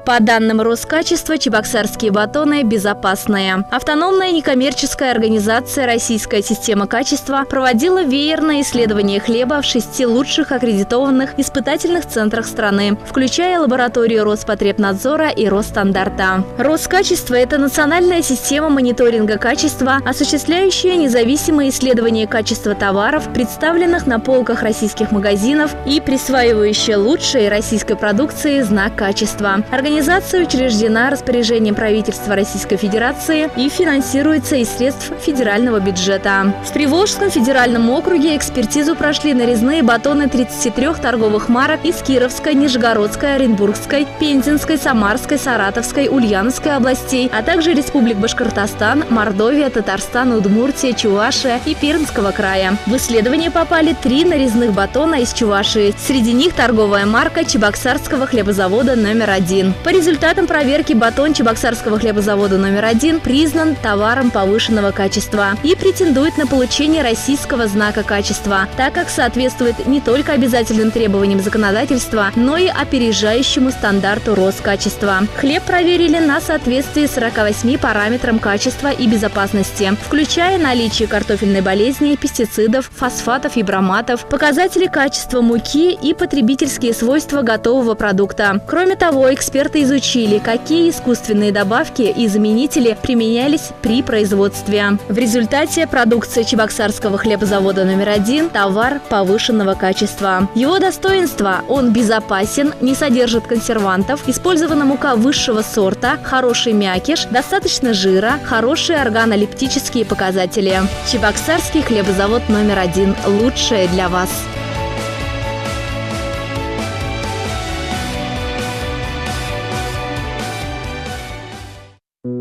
По данным Роскачества, чебоксарские батоны безопасные. Автономная некоммерческая организация «Российская система качества» проводила веерное исследование хлеба в 6 лучших аккредитованных испытательных центрах страны, включая лабораторию Роспотребнадзора и Росстандарта. Роскачество – это национальная система мониторинга качества, осуществляющая независимые исследования качества товаров, представленных на полках российских магазинов, и присваивающая лучшей российской продукции знак качества. Организация учреждена распоряжением правительства Российской Федерации и финансируется из средств федерального бюджета. В Приволжском федеральном округе экспертизу прошли нарезные батоны 33 торговых марок из Кировской, Нижегородской, Оренбургской, Пензенской, Самарской, Саратовской, Ульяновской областей, а также республик Башкортостан, Мордовия, Татарстан, Удмуртия, Чувашия и Пермского края. В исследование попали 3 нарезных батона из Чувашии. Среди них торговая марка Чебоксарского хлебозавода номер 1. По результатам проверки батон Чебоксарского хлебозавода номер 1 признан товаром повышенного качества и претендует на получение российского знака качества, так как соответствует не только обязательным требованиям законодательства, но и опережающему стандарту Роскачества. Хлеб проверили на соответствие 48 параметрам качества и безопасности, включая наличие картофельной болезни, пестицидов, фосфатов и броматов, показатели качества муки и потребительские свойства готового продукта. Кроме того, эксперты изучили, какие искусственные добавки и заменители применялись при производстве. В результате продукция Чебоксарского хлебозавода номер 1 – товар повышенного качества. Его достоинства – он безопасен, не содержит консервантов, использована мука высшего сорта, хороший мякиш, достаточно жира, хорошие органолептические показатели. Чебоксарский хлебозавод номер 1 – лучшее для вас. Thank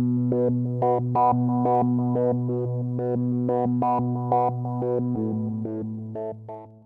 you.